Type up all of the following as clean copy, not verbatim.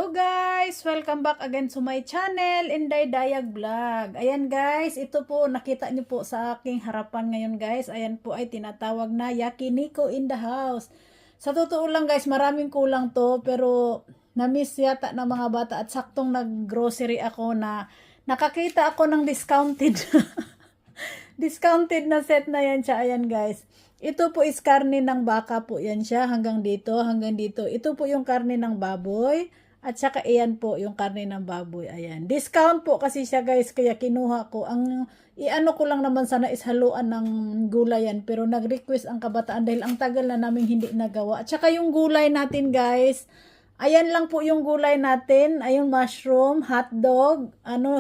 Hello guys! Welcome back again to my channel, Inday Dayag Vlog. Ayan guys, ito po nakita niyo po sa aking harapan ngayon guys. Ayan po ay tinatawag na Yakiniku in the house. Sa totoo lang guys, maraming kulang to pero na-miss yata ng mga bata at saktong nag-grocery ako na nakakita ako ng discounted. Discounted na set na yan siya. Ayan guys. Ito po is karne ng baka po yan siya. Hanggang dito, hanggang dito. Ito po yung karne ng baboy. At saka iyan po yung karne ng baboy. Ayan. Discount po kasi siya guys. Kaya kinuha ko. Ang iano ko lang naman sana is haluan ng gulay yan. Pero nag-request ang kabataan dahil ang tagal na namin hindi nagawa. At saka yung gulay natin guys. Ayan lang po yung gulay natin. Ayun, mushroom, hotdog.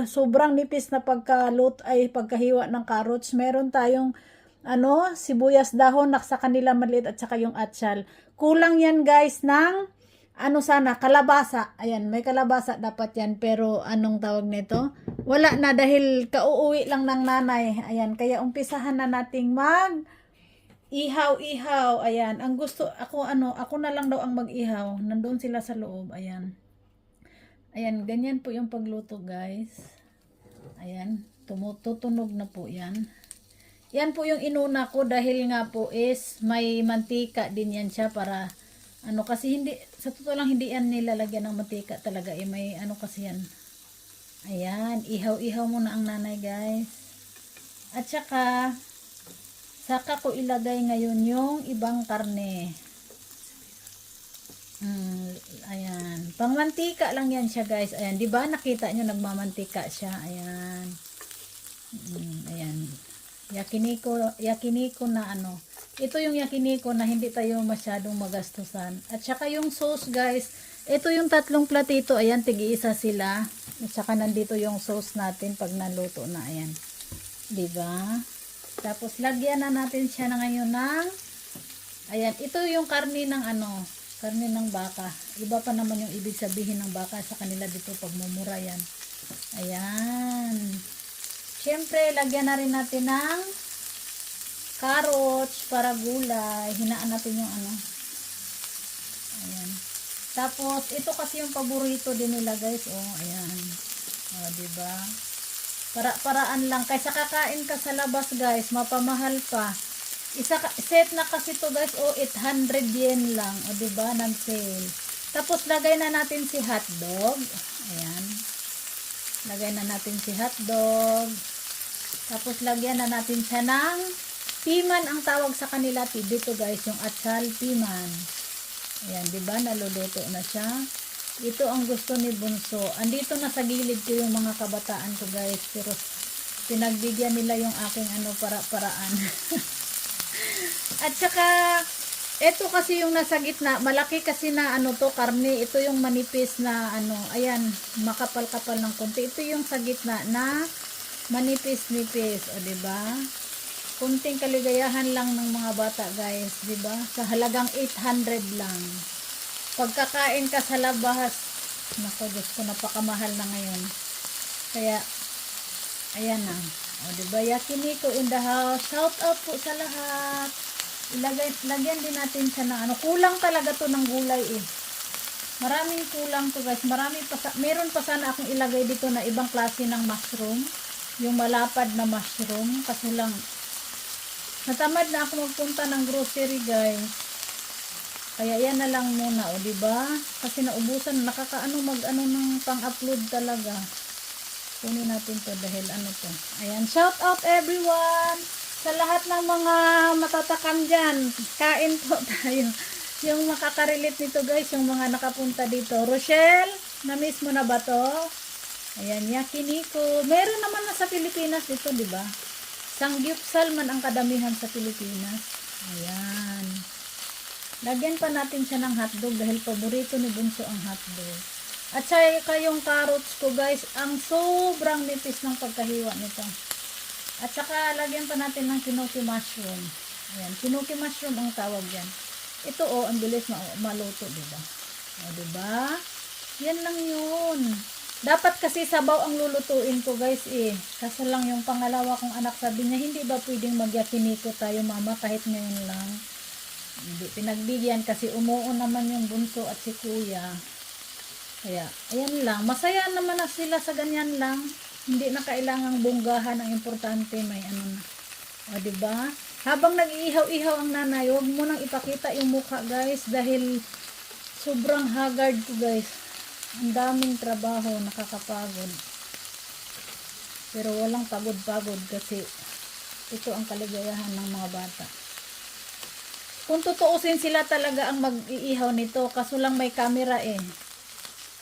Sobrang nipis na pagkahiwa ng carrots. Meron tayong sibuyas dahon sa kanila maliit at saka yung atsal. Kulang yan guys ng kalabasa. Ayan, may kalabasa dapat yan. Pero anong tawag nito? Wala na dahil kauuwi lang ng nanay. Ayan, kaya umpisahan na nating ihaw. Ayan, ang gusto ako na lang daw ang mag-ihaw. Nandoon sila sa loob. Ayan. Ayan, ganyan po yung pagluto, guys. Ayan, tumututunog na po 'yan. Yan po yung inuna ko dahil nga po is may mantika din yan siya para kasi hindi sa totoo lang hindi yan nilalagyan ng mantika talaga may kasi yan. Ayan, ihaw-ihaw muna ang nanay, guys. At saka ko ilagay ngayon yung ibang karne. Ayan. Pangmantika lang yan siya, guys. Ayan, di ba nakita nyo nagmamantika siya? Ayan. Ayan. Yakiniko na Ito yung yakiniko na hindi tayo masyadong magastusan. At saka yung sauce, guys. Ito yung tatlong platito. Ayan, tig-iisa sila. At saka nandito yung sauce natin pag naluto na. Ayan. di ba? Tapos lagyan na natin siya na ngayon ng ayan, ito yung karne ng karne ng baka. Iba pa naman yung ibig sabihin ng baka sa kanila dito pag mumura yan. Ayan. Siyempre, lagyan na rin natin ng carrots para gulay. Hinaan natin yung Ayan. Tapos, ito kasi yung paborito din nila, guys. Oh, ayan. Oh, diba? Paraan lang. Kaysa kakain ka sa labas, guys, mapamahal pa. Set na kasi to, guys. Oh, 800 yen lang. O, diba? Non-sale. Tapos, lagay na natin si hotdog. Ayan. Lagay na natin si hotdog. Tapos, lagyan na natin siya ng piman ang tawag sa kanila. Dito, guys, yung atsal piman. Ayan, diba? Naluluto na siya. Ito ang gusto ni Bunso. Andito na sa gilid ko yung mga kabataan ko, guys. Pero, pinagbigyan nila yung aking para-paraan. At saka, ito kasi yung nasa gitna. Malaki kasi na to, karne. Ito yung manipis na ayan, makapal-kapal ng konti. Ito yung sa gitna na manipis-nipis. O, diba? Kunting kaligayahan lang ng mga bata, guys. Diba? Sa halagang 800 lang. Pagkakain ka sa labas, naku, Diyos ko, napakamahal na ngayon. Kaya, ayan na. O, diba? Yakiniku in the house. Shout out po sa lahat. Lagyan din natin siya ng kulang talaga to ng gulay eh. Maraming kulang to, guys. Meron pa sana akong ilagay dito na ibang klase ng mushroom. Yung malapad na mushroom. Kasi lang, natamad na ako magpunta ng grocery, guys. Kaya yan na lang muna, o diba? Kasi naubusan, ng pang-upload talaga. Kunin natin to dahil to. Ayan, shout out everyone! Sa lahat ng mga matatakam dyan, kain po tayo. Yung makakarelate nito, guys, yung mga nakapunta dito. Rochelle, na-miss mo na ba to? Ayan, yakiniku. Meron naman na sa Pilipinas dito, diba? Sangyupsal man ang kadamihan sa Pilipinas. Ayan. Lagyan pa natin siya ng hotdog dahil paborito ni Bunso ang hotdog. At saka yung carrots ko, guys, ang sobrang nipis ng pagkahiwa nito. At saka lagyan pa natin ng kinuki mushroom. Ayan, kinuki mushroom ang tawag yan. Ito ang bilis maluto, diba? O, diba? Yan lang yun. Dapat kasi sabaw ang lulutuin ko, guys eh. Kaso lang yung pangalawa kong anak sabi niya, hindi ba pwedeng magyakiniko tayo, mama, kahit ngayon lang. Hindi, pinagbigyan kasi umuo naman yung Bunso at si kuya. Kaya, ayan lang. Masaya naman na sila sa ganyan lang. Hindi na kailangang bunggahan. Ang importante, may ano na. O, diba? Habang nag-iihaw-ihaw ang nanay, huwag mo nang ipakita yung mukha, guys. Dahil sobrang haggard ko, guys. Ang daming trabaho, nakakapagod. Pero walang pagod-pagod kasi ito ang kaligayahan ng mga bata. Kung tutuusin sila talaga ang mag-iihaw nito, kaso lang may camera eh.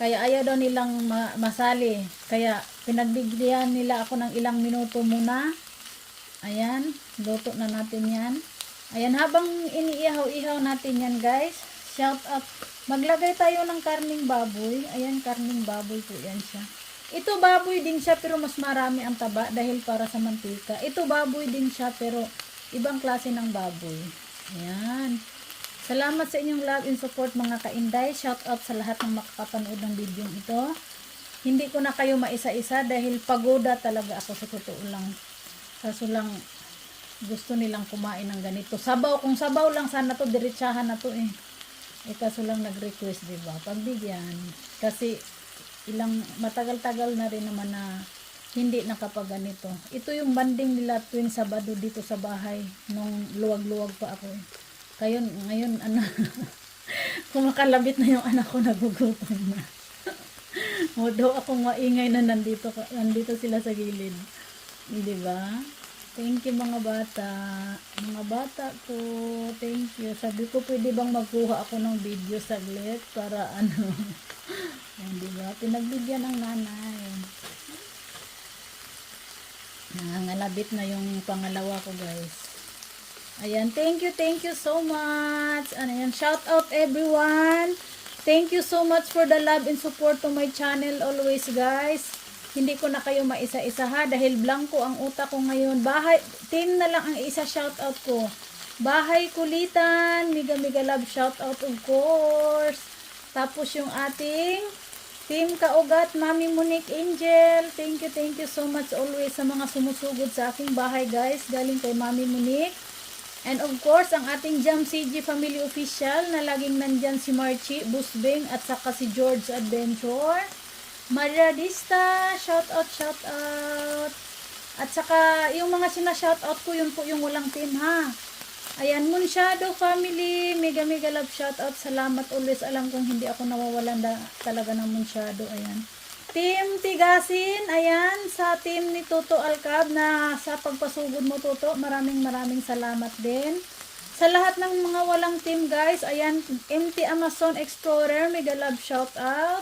Kaya ayaw daw nilang masali. Kaya pinagbigyan nila ako ng ilang minuto muna. Ayan, luto na natin yan. Ayan, habang iniihaw-ihaw natin yan, guys. Shout out. Maglagay tayo ng karning baboy. Ayan, karning baboy po yan siya. Ito baboy din siya pero mas marami ang taba dahil para sa mantika. Ito baboy din siya pero ibang klase ng baboy. Ayan. Salamat sa inyong love and support mga kainday. Shout out sa lahat ng makakapanood ng video ito. Hindi ko na kayo maisa-isa dahil pagoda talaga ako sa totoo lang. Kaso lang gusto nilang kumain ng ganito. Sabaw, kung sabaw lang sana to, diretsahan na to eh. Eh kaso lang nag-request, diba? Pagbigyan. Kasi matagal-tagal na rin naman na hindi nakapagganito. Ito yung banding nila tuwing Sabado dito sa bahay nung luwag-luwag pa ako eh. Ngayon ano, kumakalabit na yung anak ko, nagugutom na. Although akong maingay na nandito sila sa gilid. Diba? Thank you mga bata. Mga bata ko, thank you. Sabi ko, pwede bang magkuha ako ng video saglit para ano. Ayan, diba? Pinagbigyan ng nanay. Nangangalabit na yung pangalawa ko, guys. Ayan, thank you so much. Ayan, shout out everyone. Thank you so much for the love and support to my channel always, guys. Hindi ko na kayo maisa-isa ha dahil blanco ang utak ko ngayon. Team na lang ang isa shout out ko. Bahay Kulitan, Miga Love shout out of course. Tapos yung ating Team Kaugat, Mami Monique Angel. Thank you so much always sa mga sumusugod sa aking bahay, guys. Galing kay Mami Monique. And of course, ang ating Jam CG Family Official na laging nandyan si Marchie Busbing at saka si George Adventure. Maradista, shout out. At saka yung mga sina-shout out ko, yun po yung walang team ha. Ayan, Munsyado family, mega love shout out. Salamat always. Alam kong hindi ako nawawalan talaga ng Munsyado. Ayan. Team Tigasin, ayan, sa team ni Toto Alcab na sa pagpasugod mo Toto, maraming salamat din. Sa lahat ng mga walang team guys, ayan, MT Amazon Explorer, mega love shout out.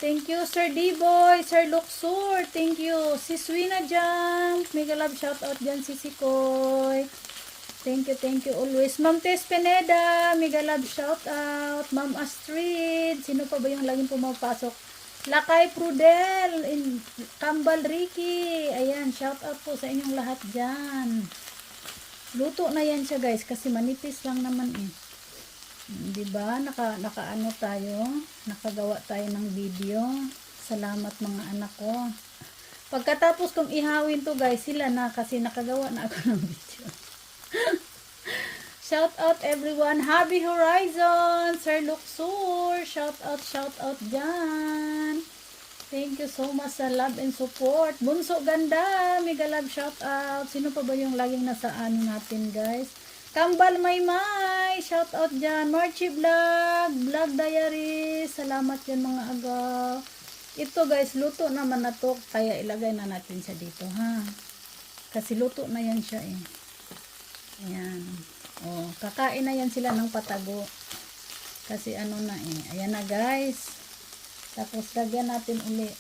Thank you Sir D-Boy, Sir Luxur, thank you. Si Swina Jump, mega love shout out dyan, si Sikoy. Thank you always. Ma'am Tess Pineda, mega love shout out. Ma'am Astrid, sino pa ba yung laging pumapasok? Lakay Prudel, Kambal Ricky, ayan, shout out po sa inyong lahat dyan. Luto na yan siya guys, kasi manipis lang naman eh. Diba, nakaano tayo, nakagawa tayo ng video. Salamat mga anak ko. Pagkatapos kong ihawin to guys, sila na kasi nakagawa na ako ng video. Shout out everyone. Happy Horizon, Sir Luxur. Shout out dyan. Thank you so much sa love and support. Bunso Ganda, mega love shout out. Sino pa ba yung laging nasa ano natin guys? Kambal Maymay, shout out dyan. Marchie Vlog Diary. Salamat yan mga agaw. Ito guys, luto naman na to. Kaya ilagay na natin siya dito ha. Kasi luto na yan siya eh. Ayan. Oh, kakain na yan sila ng patago. Kasi ano na eh. Ayan na guys. Tapos lagyan natin uli.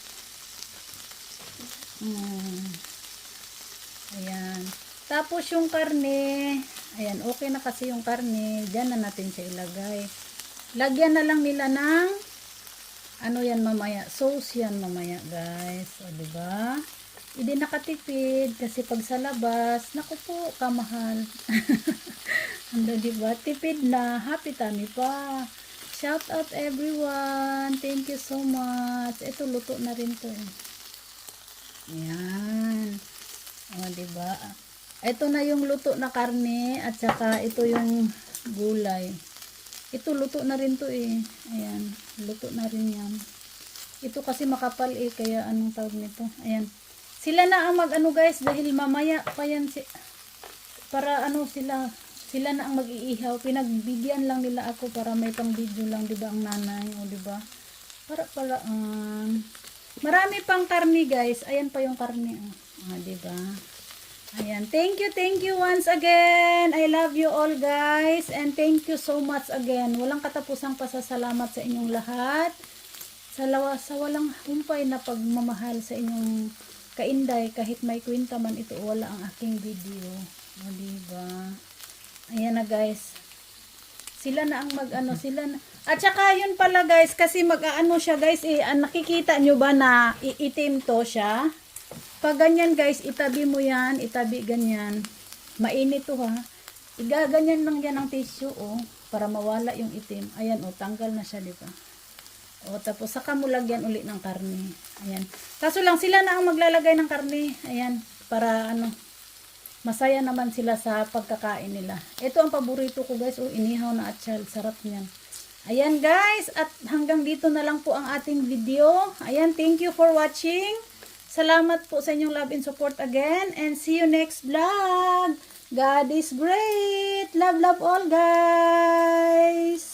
Ayan. Tapos yung karne. Ayan, okay na kasi yung karne. Diyan na natin siya ilagay. Lagyan na lang nila ng ano yan mamaya. Sauce yan mamaya guys. O diba? Hindi nakatipid kasi pag sa labas, naku po, kamahal. Ando diba? Tipid na, happy tummy pa. Shout out everyone. Thank you so much. Ito luto na rin to eh. Ayan. O diba? Ito na yung luto na karne at saka ito yung gulay. Ito luto na rin to eh. Ayan, luto na rin yan. Ito kasi makapal kaya anong tawag nito? Ayan. Sila na ang mag-ano guys, dahil mamaya pa yan para sila na ang mag-iihaw. Pinagbigyan lang nila ako para may pang video lang, 'di ba, ang nanay, o 'di ba? Para marami pang karne guys. Ayan pa yung karne. 'Di ba? Ayan. Thank you once again. I love you all guys. And thank you so much again. Walang katapusang pasasalamat sa inyong lahat. Sa walang humpay na pagmamahal sa inyong kainday. Kahit may kwenta man ito, wala ang aking video. O, diba? Ayan na guys. Sila na ang mag-ano. At saka yun pala guys. Kasi mag-ano siya guys. Nakikita nyo ba na iitim to siya? Pag ganyan guys, itabi mo yan, itabi ganyan. Mainit to ha. Igaganyan lang yan ang tissue para mawala yung itim. Ayan tanggal na siya, di ba? Tapos saka mo lagyan uli ng karne. Ayan. Kaso lang sila na ang maglalagay ng karne. Ayan, para masaya naman sila sa pagkakain nila. Ito ang paborito ko guys, inihaw na atsyal, sarap niyan. Ayan guys, at hanggang dito na lang po ang ating video. Ayan, thank you for watching. Salamat po sa inyong love and support again. And see you next vlog. God is great. Love all guys.